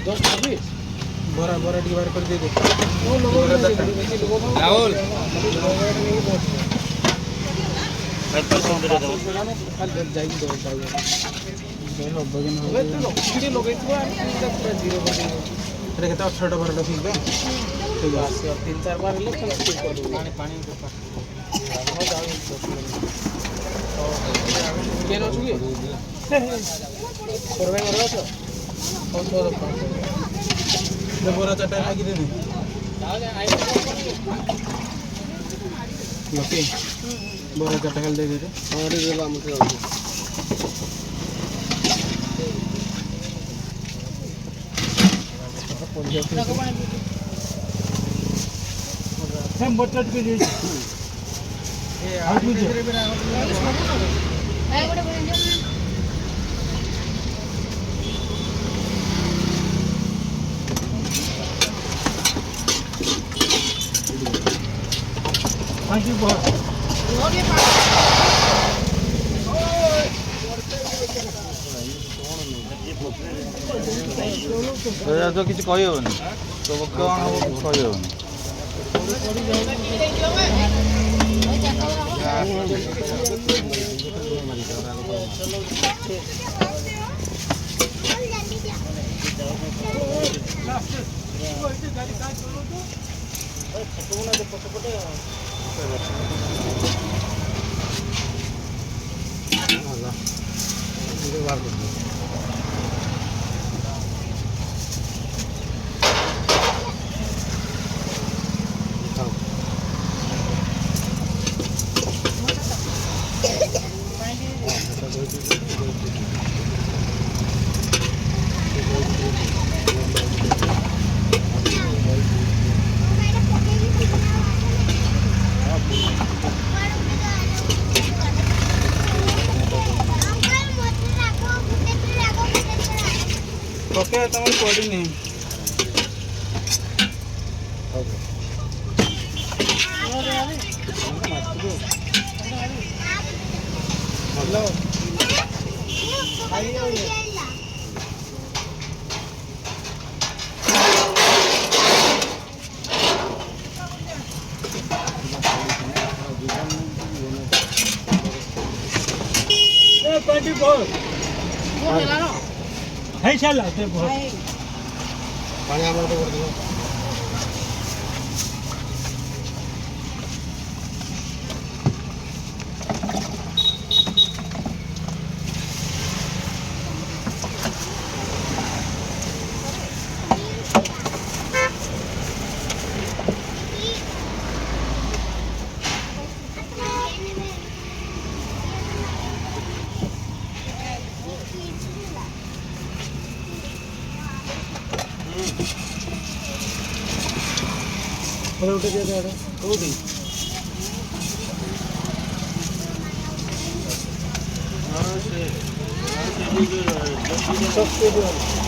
10 26 बरा बरा डिवाइड कर दे दे वो लोगों ने राहुल पेपर सुंदर दो कल जाएगी दो जाएगी देख बगन हो वे तो वीडियो लगेइतबो पूरा जीरो कर अरे केता 18 12 ठीक बे ठीक बस 3 4 बार ले चल ठीक कर दो पानी पानी हो जाओ के नो छुगी करवे करवा तो कौन तो दे बोरा चटा लागी दे दे लकी बोरा चटा खाल दे दे और ये ला मुझे हम बटट के जे ए आज मुझे थैंक यू बहुत तो किसी कही होनी तो कौन हम कही होनी ओके तुम कोडिंग नहीं हेलो ए 24 है चल आते बहुत पानी आमर तो कर दो उठे दिया था कोडी हां से जो सबसे जो